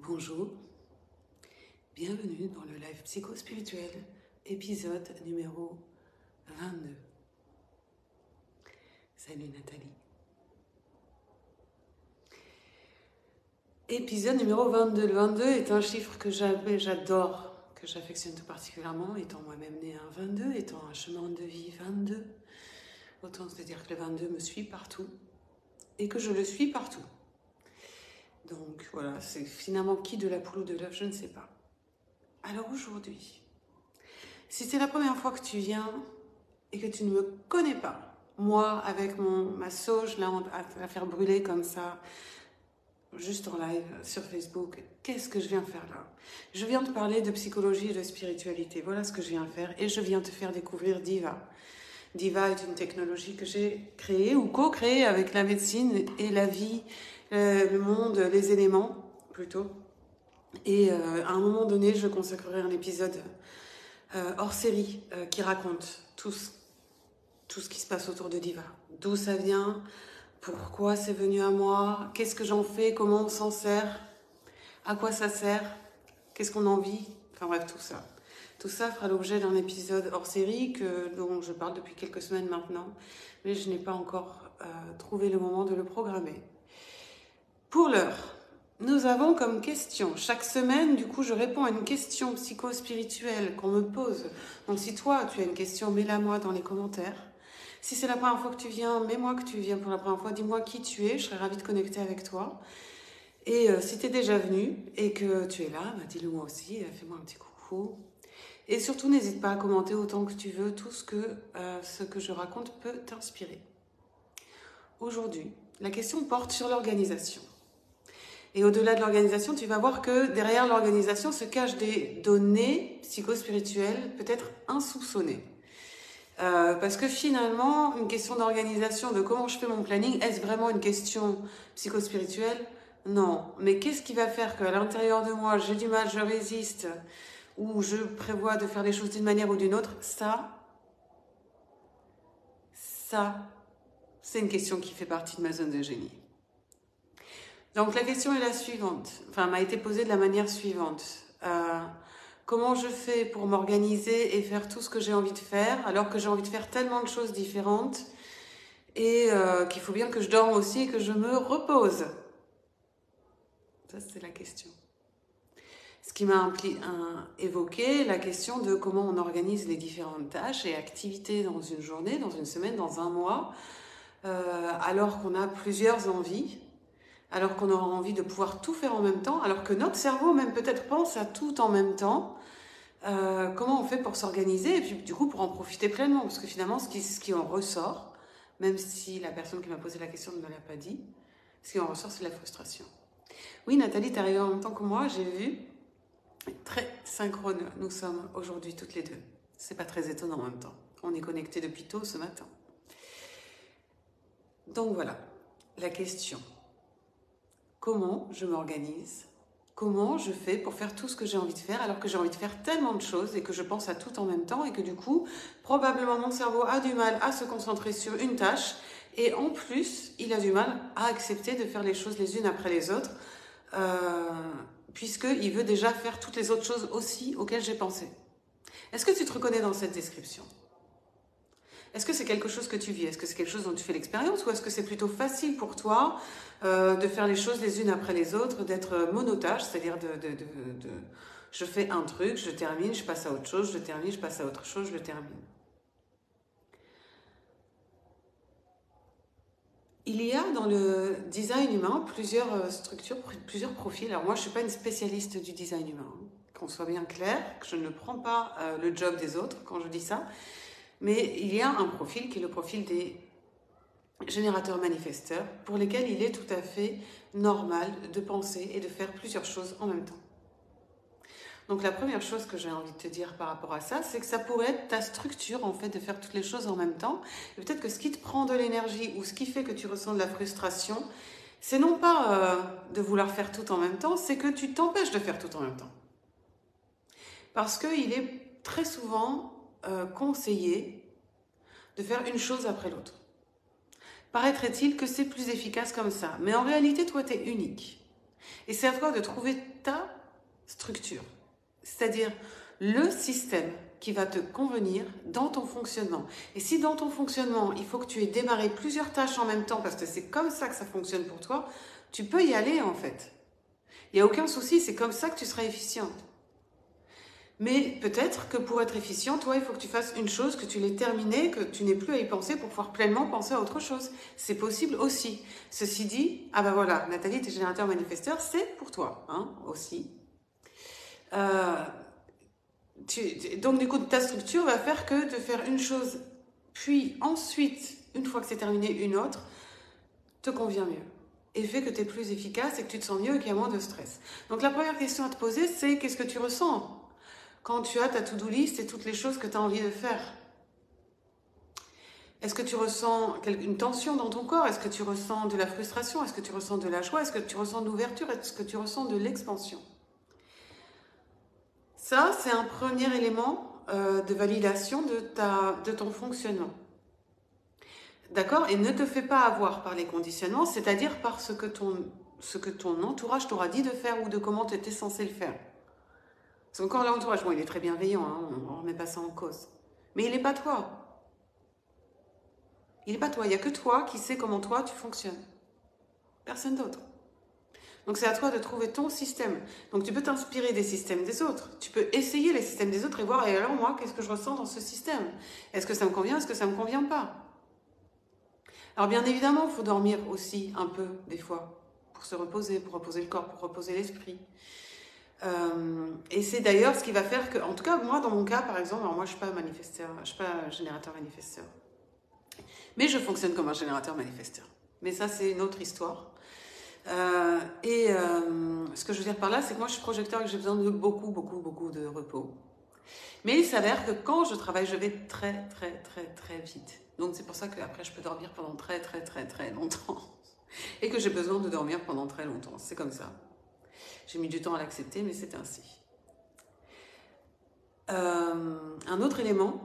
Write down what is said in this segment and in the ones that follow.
Bonjour, bienvenue dans le live psycho-spirituel, épisode numéro 22. Salut Nathalie. Épisode numéro 22. Le 22 est un chiffre que j'adore, que j'affectionne tout particulièrement, étant moi-même née un 22, étant un chemin de vie 22. Autant se dire que le 22 me suit partout et que je le suis partout. Donc voilà, c'est finalement qui de la poule ou de l'œuf, je ne sais pas. Alors aujourd'hui, si c'est la première fois que tu viens et que tu ne me connais pas, moi avec ma sauge là à la faire brûler comme ça, juste en live sur Facebook, qu'est-ce que je viens faire là? Je viens te parler de psychologie et de spiritualité, voilà ce que je viens faire et je viens te faire découvrir Diva. Diva est une technologie que j'ai créée ou co-créée avec la médecine et la vie, le monde, les éléments plutôt. Et à un moment donné, je consacrerai un épisode hors série qui raconte tout ce qui se passe autour de Diva. D'où ça vient, pourquoi c'est venu à moi, qu'est-ce que j'en fais, comment on s'en sert, à quoi ça sert, qu'est-ce qu'on en vit, enfin bref, tout ça. Tout ça fera l'objet d'un épisode hors série dont je parle depuis quelques semaines maintenant, mais je n'ai pas encore trouvé le moment de le programmer. Pour l'heure, nous avons comme question, chaque semaine, du coup, je réponds à une question psycho-spirituelle qu'on me pose. Donc si toi, tu as une question, mets-la moi dans les commentaires. Si c'est la première fois que tu viens, mets-moi que tu viens pour la première fois, dis-moi qui tu es, je serais ravie de connecter avec toi. Et si tu es déjà venu et que tu es là, bah, dis-le moi aussi, fais-moi un petit coucou. Et surtout, n'hésite pas à commenter autant que tu veux, tout ce que je raconte peut t'inspirer. Aujourd'hui, la question porte sur l'organisation. Et au-delà de l'organisation, tu vas voir que derrière l'organisation se cachent des données psychospirituelles peut-être insoupçonnées. Parce que finalement, une question d'organisation, de comment je fais mon planning, est-ce vraiment une question psychospirituelle? Non. Mais qu'est-ce qui va faire qu'à l'intérieur de moi, j'ai du mal, je résiste, ou je prévois de faire les choses d'une manière ou d'une autre? Ça, c'est une question qui fait partie de ma zone de génie. Donc la question est la suivante, m'a été posée de la manière suivante. Comment je fais pour m'organiser et faire tout ce que j'ai envie de faire, alors que j'ai envie de faire tellement de choses différentes et qu'il faut bien que je dorme aussi et que je me repose? Ça, c'est la question. Ce qui m'a évoqué la question de comment on organise les différentes tâches et activités dans une journée, dans une semaine, dans un mois, alors qu'on a plusieurs envies, alors qu'on aura envie de pouvoir tout faire en même temps, alors que notre cerveau même peut-être pense à tout en même temps. Comment on fait pour s'organiser et puis du coup pour en profiter pleinement, parce que finalement ce qui en ressort, même si la personne qui m'a posé la question ne me l'a pas dit, ce qui en ressort c'est la frustration. Oui Nathalie, t'es arrivée en même temps que moi, j'ai vu, très synchrone, nous sommes aujourd'hui toutes les deux. C'est pas très étonnant en même temps, on est connectés depuis tôt ce matin. Donc voilà, la question. Comment je m'organise? Comment je fais pour faire tout ce que j'ai envie de faire alors que j'ai envie de faire tellement de choses et que je pense à tout en même temps et que du coup, probablement mon cerveau a du mal à se concentrer sur une tâche et en plus, il a du mal à accepter de faire les choses les unes après les autres puisqu'il veut déjà faire toutes les autres choses aussi auxquelles j'ai pensé. Est-ce que tu te reconnais dans cette description? Est-ce que c'est quelque chose que tu vis? Est-ce que c'est quelque chose dont tu fais l'expérience ou est-ce que c'est plutôt facile pour toi de faire les choses les unes après les autres, d'être monotâche, c'est-à-dire je fais un truc, je termine, je passe à autre chose, je termine, je passe à autre chose, je termine. Il y a dans le design humain plusieurs structures, plusieurs profils. Alors moi, je ne suis pas une spécialiste du design humain, hein, qu'on soit bien clair, que je ne prends pas le job des autres quand je dis ça. Mais il y a un profil qui est le profil des générateurs manifesteurs pour lesquels il est tout à fait normal de penser et de faire plusieurs choses en même temps. Donc la première chose que j'ai envie de te dire par rapport à ça, c'est que ça pourrait être ta structure en fait de faire toutes les choses en même temps. Et peut-être que ce qui te prend de l'énergie ou ce qui fait que tu ressens de la frustration, c'est non pas de vouloir faire tout en même temps, c'est que tu t'empêches de faire tout en même temps. Parce qu'il est très souvent conseillé de faire une chose après l'autre. Paraîtrait-il que c'est plus efficace comme ça. Mais en réalité, toi, tu es unique. Et c'est à toi de trouver ta structure, c'est-à-dire le système qui va te convenir dans ton fonctionnement. Et si dans ton fonctionnement, il faut que tu aies démarré plusieurs tâches en même temps, parce que c'est comme ça que ça fonctionne pour toi, tu peux y aller en fait. Il n'y a aucun souci, c'est comme ça que tu seras efficient. Mais peut-être que pour être efficient, toi, il faut que tu fasses une chose, que tu l'aies terminée, que tu n'aies plus à y penser pour pouvoir pleinement penser à autre chose. C'est possible aussi. Ceci dit, ah ben voilà, Nathalie, t'es générateur manifesteur, c'est pour toi, hein, aussi. Donc du coup, ta structure va faire que de faire une chose, puis ensuite, une fois que c'est terminé, une autre, te convient mieux. Et fait que tu es plus efficace et que tu te sens mieux et qu'il y a moins de stress. Donc la première question à te poser, c'est qu'est-ce que tu ressens quand tu as ta to-do list et toutes les choses que tu as envie de faire? Est-ce que tu ressens une tension dans ton corps? Est-ce que tu ressens de la frustration? Est-ce que tu ressens de la joie? Est-ce que tu ressens de l'ouverture? Est-ce que tu ressens de l'expansion? Ça, c'est un premier élément de validation de ton fonctionnement. D'accord? Et ne te fais pas avoir par les conditionnements, c'est-à-dire par ce que ton entourage t'aura dit de faire ou de comment tu étais censé le faire. Parce que quand l'entourage, bon, il est très bienveillant, hein, on ne remet pas ça en cause. Mais il n'est pas toi. Il n'est pas toi. Il n'y a que toi qui sais comment toi tu fonctionnes. Personne d'autre. Donc c'est à toi de trouver ton système. Donc tu peux t'inspirer des systèmes des autres. Tu peux essayer les systèmes des autres et voir, et alors moi, qu'est-ce que je ressens dans ce système? Est-ce que ça me convient? Est-ce que ça ne me convient pas? Alors bien évidemment, il faut dormir aussi un peu, des fois, pour se reposer, pour reposer le corps, pour reposer l'esprit. Et c'est d'ailleurs ce qui va faire que, en tout cas, moi, dans mon cas, par exemple, alors moi, je ne suis pas manifesteur, je ne suis pas générateur manifesteur. Mais je fonctionne comme un générateur manifesteur. Mais ça, c'est une autre histoire. Ce que je veux dire par là, c'est que moi, je suis projecteur et que j'ai besoin de beaucoup de repos. Mais il s'avère que quand je travaille, je vais très vite. Donc c'est pour ça qu'après, je peux dormir pendant très longtemps. Et que j'ai besoin de dormir pendant très longtemps. C'est comme ça. J'ai mis du temps à l'accepter, mais c'est ainsi. Un autre élément,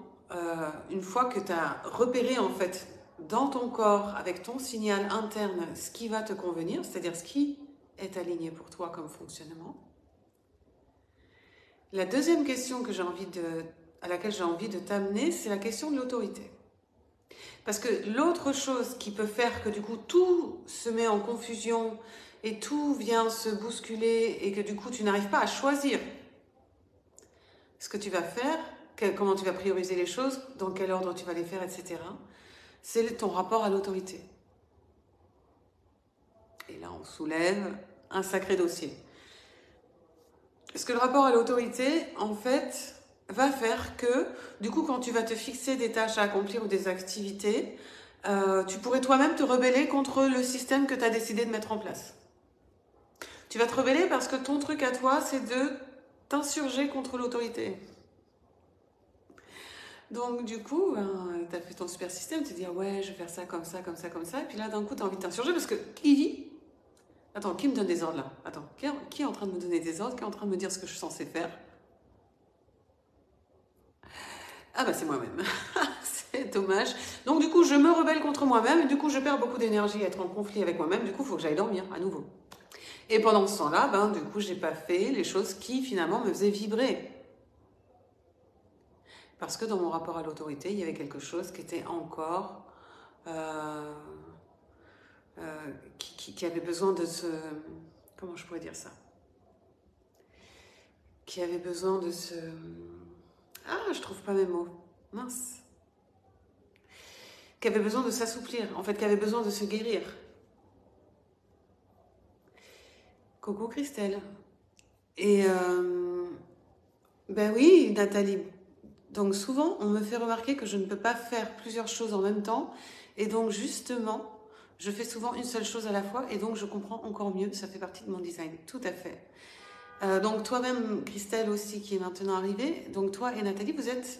une fois que tu as repéré en fait dans ton corps, avec ton signal interne, ce qui va te convenir, c'est-à-dire ce qui est aligné pour toi comme fonctionnement. La deuxième question à laquelle j'ai envie de t'amener, c'est la question de l'autorité. Parce que l'autre chose qui peut faire que du coup tout se met en confusion et tout vient se bousculer et que du coup tu n'arrives pas à choisir ce que tu vas faire, comment tu vas prioriser les choses, dans quel ordre tu vas les faire, etc. C'est ton rapport à l'autorité. Et là, on soulève un sacré dossier. Parce que le rapport à l'autorité, en fait, va faire que, du coup, quand tu vas te fixer des tâches à accomplir ou des activités, tu pourrais toi-même te rebeller contre le système que tu as décidé de mettre en place. Tu vas te rebeller parce que ton truc à toi, c'est de t'insurger contre l'autorité. Donc du coup, tu as fait ton super système, tu te dis ouais, je vais faire ça, comme ça, comme ça, comme ça, et puis là d'un coup tu as envie de t'insurger parce que qui dit? Attends, qui me donne des ordres là? Attends, qui est en train de me donner des ordres? Qui est en train de me dire ce que je suis censée faire? Ah bah c'est moi-même. C'est dommage. Donc du coup je me rebelle contre moi-même, et du coup je perds beaucoup d'énergie à être en conflit avec moi-même, du coup il faut que j'aille dormir à nouveau. Et pendant ce temps-là, du coup j'ai pas fait les choses qui finalement me faisaient vibrer. Parce que dans mon rapport à l'autorité, il y avait quelque chose qui était encore... qui avait besoin de se... Comment je pourrais dire ça? Qui avait besoin de se... Ah, je trouve pas mes mots. Mince. Qui avait besoin de s'assouplir. En fait, qui avait besoin de se guérir. Coucou Christelle. Et... Ben oui, Nathalie. Donc souvent, on me fait remarquer que je ne peux pas faire plusieurs choses en même temps. Et donc justement, je fais souvent une seule chose à la fois. Et donc je comprends encore mieux. Ça fait partie de mon design. Tout à fait. Donc toi-même, Christelle aussi, qui est maintenant arrivée. Donc toi et Nathalie, vous êtes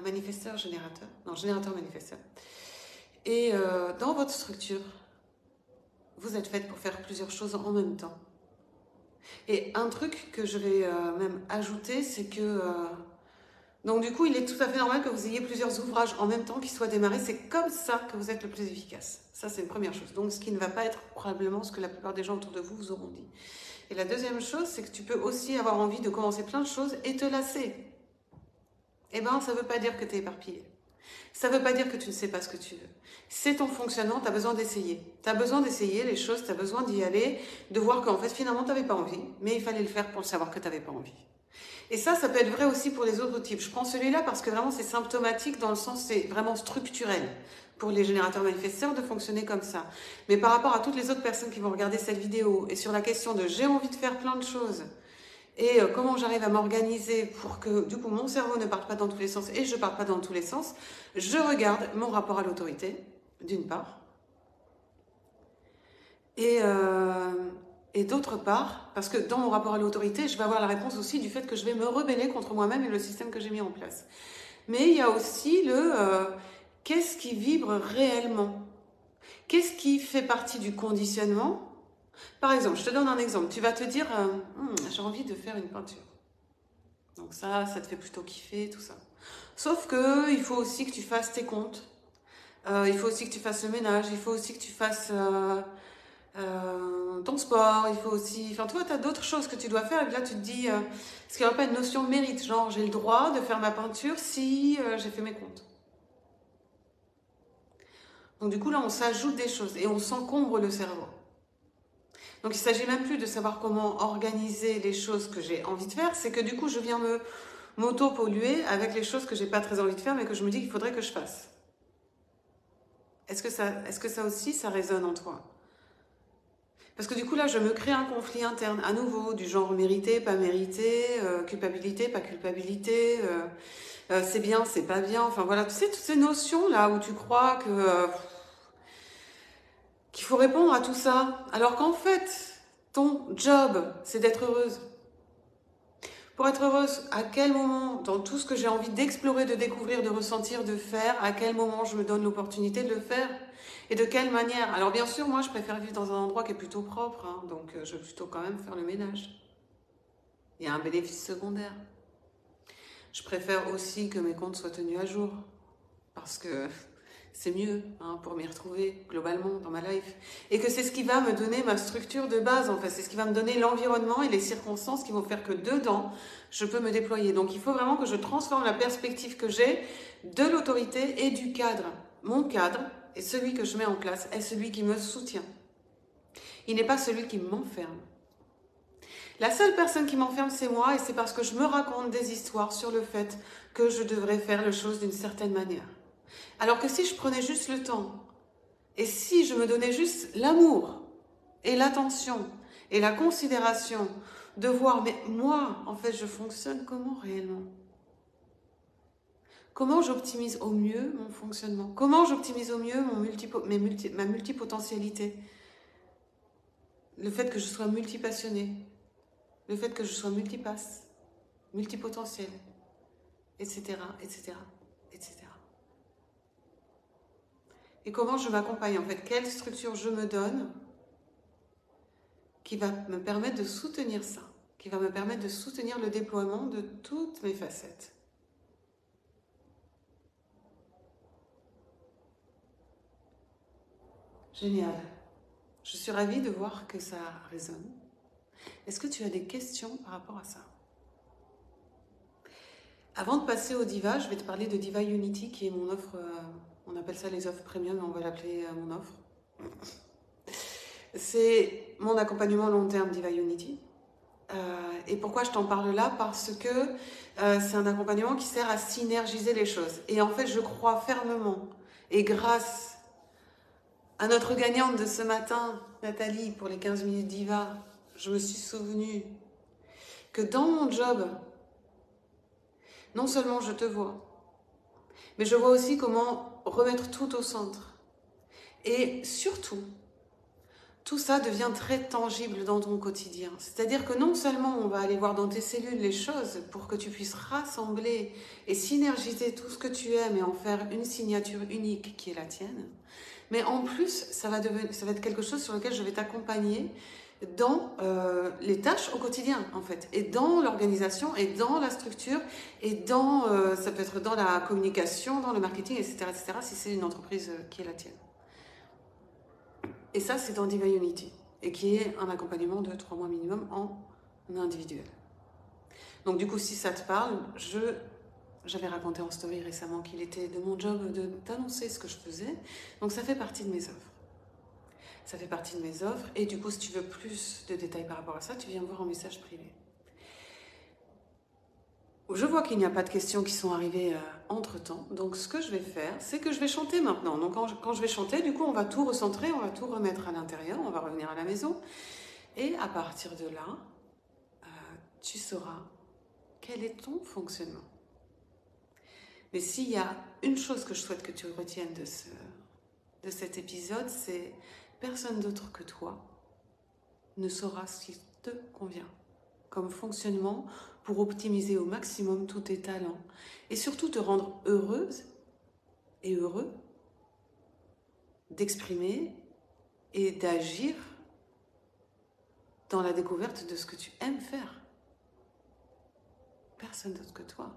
manifesteur générateur. Non, générateur manifesteur. Et dans votre structure, vous êtes faite pour faire plusieurs choses en même temps. Et un truc que je vais même ajouter, c'est que... Donc du coup, il est tout à fait normal que vous ayez plusieurs ouvrages en même temps qui soient démarrés. C'est comme ça que vous êtes le plus efficace. Ça, c'est une première chose. Donc ce qui ne va pas être probablement ce que la plupart des gens autour de vous vous auront dit. Et la deuxième chose, c'est que tu peux aussi avoir envie de commencer plein de choses et te lasser. Eh bien, ça ne veut pas dire que tu es éparpillé. Ça ne veut pas dire que tu ne sais pas ce que tu veux. C'est ton fonctionnement, tu as besoin d'essayer. Tu as besoin d'essayer les choses, tu as besoin d'y aller, de voir qu'en fait, finalement, tu n'avais pas envie, mais il fallait le faire pour le savoir que tu n'avais pas envie. Et ça peut être vrai aussi pour les autres types. Je prends celui-là parce que vraiment, c'est symptomatique dans le sens, c'est vraiment structurel pour les générateurs manifesteurs de fonctionner comme ça. Mais par rapport à toutes les autres personnes qui vont regarder cette vidéo et sur la question de j'ai envie de faire plein de choses, et comment j'arrive à m'organiser pour que du coup mon cerveau ne parte pas dans tous les sens et je ne parte pas dans tous les sens, je regarde mon rapport à l'autorité, d'une part, et d'autre part, parce que dans mon rapport à l'autorité, je vais avoir la réponse aussi du fait que je vais me rebeller contre moi-même et le système que j'ai mis en place. Mais il y a aussi le qu'est-ce qui vibre réellement? Qu'est-ce qui fait partie du conditionnement? Par exemple, je te donne un exemple. Tu vas te dire, j'ai envie de faire une peinture. Donc ça te fait plutôt kiffer, tout ça. Sauf que il faut aussi que tu fasses tes comptes. Il faut aussi que tu fasses le ménage. Il faut aussi que tu fasses ton sport. Il faut aussi... Enfin, toi, tu as d'autres choses que tu dois faire. Et là, tu te dis, est-ce qu'il n'y a pas une notion de mérite? Genre, j'ai le droit de faire ma peinture si j'ai fait mes comptes. Donc du coup, là, on s'ajoute des choses et on s'encombre le cerveau. Donc il ne s'agit même plus de savoir comment organiser les choses que j'ai envie de faire, c'est que du coup je viens m'auto-polluer avec les choses que j'ai pas très envie de faire mais que je me dis qu'il faudrait que je fasse. Est-ce que ça aussi, ça résonne en toi? Parce que du coup là, je me crée un conflit interne à nouveau, du genre mérité, pas mérité, culpabilité, pas culpabilité, c'est bien, c'est pas bien, enfin voilà, tu sais, toutes ces notions là où tu crois que... qu'il faut répondre à tout ça, alors qu'en fait, ton job, c'est d'être heureuse. Pour être heureuse, à quel moment, dans tout ce que j'ai envie d'explorer, de découvrir, de ressentir, de faire, à quel moment je me donne l'opportunité de le faire et de quelle manière? Alors bien sûr, moi, je préfère vivre dans un endroit qui est plutôt propre, hein, donc je vais plutôt quand même faire le ménage. Il y a un bénéfice secondaire. Je préfère aussi que mes comptes soient tenus à jour, parce que c'est mieux pour m'y retrouver globalement dans ma life. Et que c'est ce qui va me donner ma structure de base, en fait. C'est ce qui va me donner l'environnement et les circonstances qui vont faire que dedans, je peux me déployer. Donc il faut vraiment que je transforme la perspective que j'ai de l'autorité et du cadre. Mon cadre est celui que je mets en place, est celui qui me soutient. Il n'est pas celui qui m'enferme. La seule personne qui m'enferme, c'est moi, et c'est parce que je me raconte des histoires sur le fait que je devrais faire les choses d'une certaine manière. Alors que si je prenais juste le temps, et si je me donnais juste l'amour, et l'attention, et la considération, de voir, mais moi, en fait, je fonctionne comment réellement? Comment j'optimise au mieux mon fonctionnement? Comment j'optimise au mieux ma multipotentialité? Le fait que je sois multipassionnée, le fait que je sois multipasse, multipotentielle, etc., etc., etc. Et comment je m'accompagne en fait? Quelle structure je me donne qui va me permettre de soutenir ça, qui va me permettre de soutenir le déploiement de toutes mes facettes. Génial. Je suis ravie de voir que ça résonne. Est-ce que tu as des questions par rapport à ça? Avant de passer au Diva, je vais te parler de Diva Unity, qui est mon offre, on appelle ça les offres premium, mais on va l'appeler mon offre. C'est mon accompagnement long terme Diva Unity. Et pourquoi je t'en parle là? Parce que c'est un accompagnement qui sert à synergiser les choses. Et en fait, je crois fermement, et grâce à notre gagnante de ce matin, Nathalie, pour les 15 minutes Diva, je me suis souvenue que dans mon job, non seulement je te vois, mais je vois aussi comment remettre tout au centre. Et surtout, tout ça devient très tangible dans ton quotidien. C'est-à-dire que non seulement on va aller voir dans tes cellules les choses pour que tu puisses rassembler et synergiser tout ce que tu aimes et en faire une signature unique qui est la tienne, mais en plus, ça va être quelque chose sur lequel je vais t'accompagner dans les tâches au quotidien, en fait, et dans l'organisation, et dans la structure, et dans, ça peut être dans la communication, dans le marketing, etc., si c'est une entreprise qui est la tienne. Et ça, c'est dans Divine Unity, et qui est un accompagnement de 3 mois minimum en individuel. Donc du coup, si ça te parle, j'avais raconté en story récemment qu'il était de mon job d'annoncer ce que je faisais, donc ça fait partie de mes offres. Ça fait partie de mes offres. Et du coup, si tu veux plus de détails par rapport à ça, tu viens me voir en message privé. Je vois qu'il n'y a pas de questions qui sont arrivées entre-temps. Donc, ce que je vais faire, c'est que je vais chanter maintenant. Donc, quand je vais chanter, du coup, on va tout recentrer, on va tout remettre à l'intérieur, on va revenir à la maison. Et à partir de là, tu sauras quel est ton fonctionnement. Mais s'il y a une chose que je souhaite que tu retiennes de cet épisode, c'est personne d'autre que toi ne saura ce qui te convient comme fonctionnement pour optimiser au maximum tous tes talents et surtout te rendre heureuse et heureux d'exprimer et d'agir dans la découverte de ce que tu aimes faire. Personne d'autre que toi.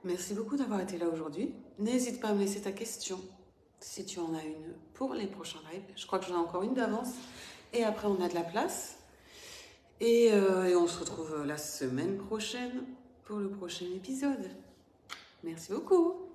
Merci beaucoup d'avoir été là aujourd'hui. N'hésite pas à me laisser ta question, si tu en as une, pour les prochains lives. Je crois que j'en ai encore une d'avance. Et après, on a de la place. Et on se retrouve la semaine prochaine pour le prochain épisode. Merci beaucoup.